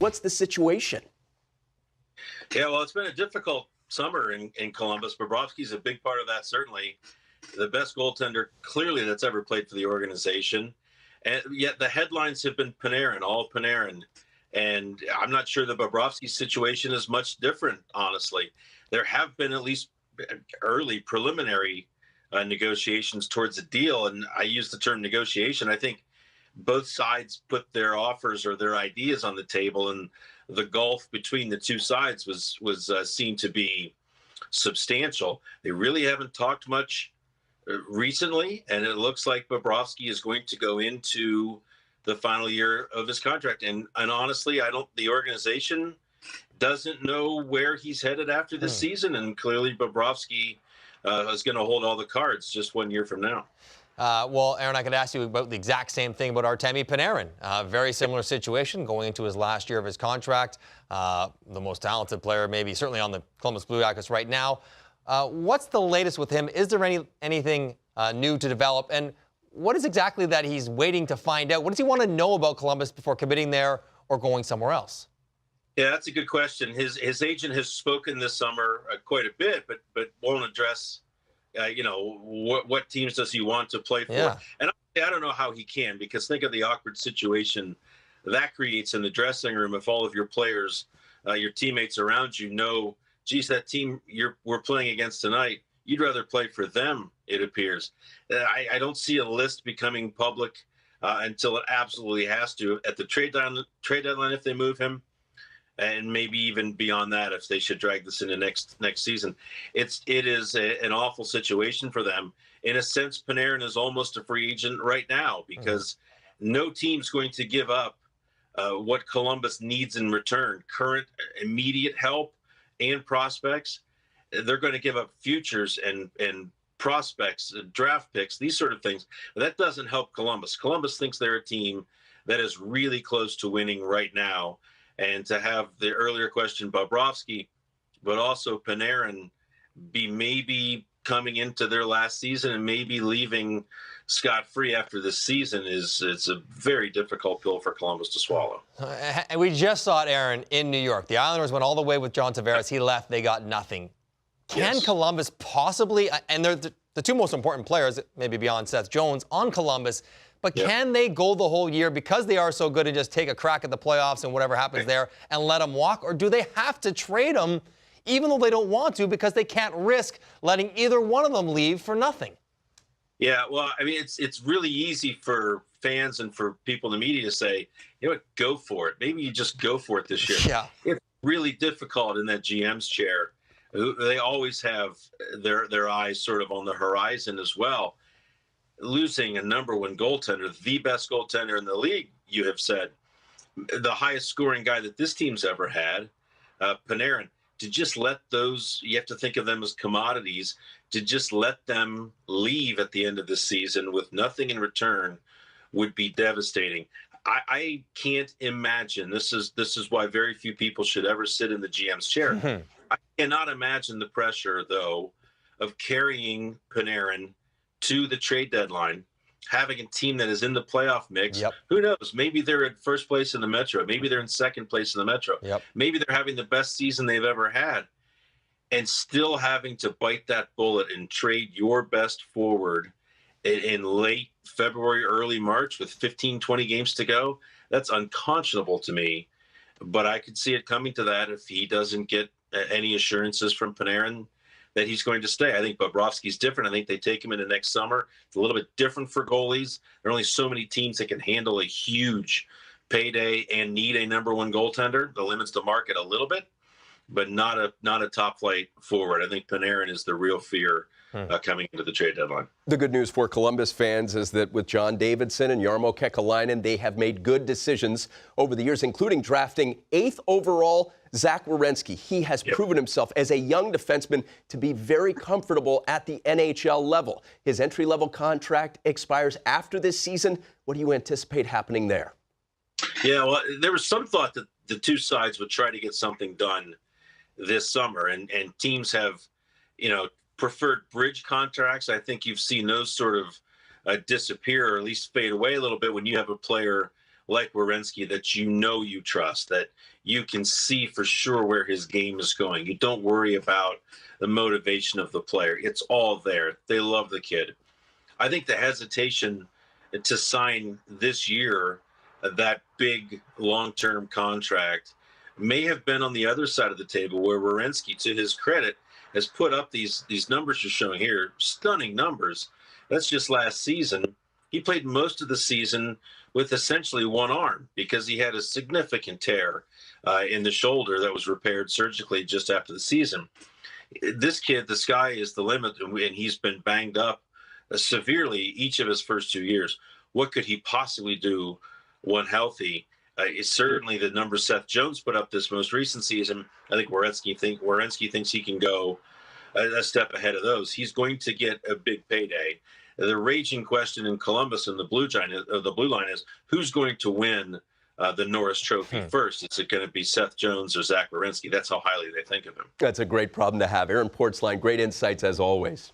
What's the situation? Yeah, well, it's been a difficult summer in Columbus. Bobrovsky's a big part of that, certainly. The best goaltender, clearly, that's ever played for the organization. And yet the headlines have been Panarin, all Panarin. And I'm not sure the Bobrovsky situation is much different, honestly. There have been at least early preliminary negotiations towards a deal. And I use the term negotiation. I think both sides put their offers or their ideas on the table, and the gulf between the two sides was seen to be substantial. They really haven't talked much recently, and it looks like Bobrovsky is going to go into the final year of his contract. And honestly, the organization doesn't know where he's headed after this season, and clearly Bobrovsky is going to hold all the cards just 1 year from now. Well, Aaron, I could ask you about the exact same thing about Artemi Panarin. Very similar situation going into his last year of his contract. The most talented player, maybe certainly on the Columbus Blue Jackets right now. What's the latest with him? Is there anything new to develop? And what is exactly that he's waiting to find out? What does he want to know about Columbus before committing there or going somewhere else? Yeah, that's a good question. His agent has spoken this summer quite a bit, but won't address what teams does he want to play for? Yeah. And I don't know how he can, because think of the awkward situation that creates in the dressing room if all of your players, your teammates around you know, geez, that team we're playing against tonight, you'd rather play for them, it appears. I don't see a list becoming public until it absolutely has to. At the trade deadline, if they move him, and maybe even beyond that, if they should drag this into next season. It is an awful situation for them. In a sense, Panarin is almost a free agent right now, because no team's going to give up what Columbus needs in return: current immediate help and prospects. They're going to give up futures and prospects, draft picks, these sort of things. But that doesn't help Columbus. Columbus thinks they're a team that is really close to winning right now. And to have the earlier question, Bobrovsky, but also Panarin, be maybe coming into their last season and maybe leaving scot-free after this season it's a very difficult pill for Columbus to swallow. And we just saw it, Aaron, in New York. The Islanders went all the way with John Tavares. He left. They got nothing. Can Columbus possibly, and they're the two most important players, maybe beyond Seth Jones, on Columbus, but can they go the whole year because they are so good and just take a crack at the playoffs and whatever happens there and let them walk? Or do they have to trade them even though they don't want to, because they can't risk letting either one of them leave for nothing? Yeah, well, I mean, it's really easy for fans and for people in the media to say, you know what, go for it. Maybe you just go for it this year. Yeah. It's really difficult in that GM's chair. They always have their eyes sort of on the horizon as well. Losing a number one goaltender, the best goaltender in the league, you have said, the highest scoring guy that this team's ever had, Panarin, to just let those, you have to think of them as commodities, to just let them leave at the end of the season with nothing in return would be devastating. I can't imagine, this is why very few people should ever sit in the GM's chair. Mm-hmm. I cannot imagine the pressure, though, of carrying Panarin to the trade deadline, having a team that is in the playoff mix. Yep. Who knows? Maybe they're at first place in the Metro. Maybe they're in second place in the Metro. Yep. Maybe they're having the best season they've ever had, and still having to bite that bullet and trade your best forward in late February, early March with 15, 20 games to go. That's unconscionable to me, but I could see it coming to that if he doesn't get any assurances from Panarin that he's going to stay. I think Bobrovsky's different. I think they take him into next summer. It's a little bit different for goalies. There are only so many teams that can handle a huge payday and need a number one goaltender. That limits the market a little bit, but not a top flight forward. I think Panarin is the real fear coming into the trade deadline. The good news for Columbus fans is that with John Davidson and Jarmo Kekalainen, they have made good decisions over the years, including drafting 8th overall Zach Werenski. He has proven himself as a young defenseman to be very comfortable at the NHL level. His entry-level contract expires after this season. What do you anticipate happening there? Yeah, well, there was some thought that the two sides would try to get something done this summer, and teams have, preferred bridge contracts. I think you've seen those sort of disappear, or at least fade away a little bit when you have a player like Werenski that you trust, that you can see for sure where his game is going. You don't worry about the motivation of the player. It's all there. They love the kid. I think the hesitation to sign this year that big long-term contract may have been on the other side of the table, where Werenski, to his credit, has put up these numbers you're showing here, stunning numbers. That's just last season. He played most of the season with essentially one arm because he had a significant tear in the shoulder that was repaired surgically just after the season. This kid, the sky is the limit, and he's been banged up severely each of his first 2 years. What could he possibly do when healthy? It's certainly the numbers Seth Jones put up this most recent season. I think Werenski thinks he can go a step ahead of those. He's going to get a big payday. The raging question in Columbus and the blue line is who's going to win the Norris Trophy first? Is it going to be Seth Jones or Zach Werenski? That's how highly they think of him. That's a great problem to have. Aaron Portzline, great insights as always.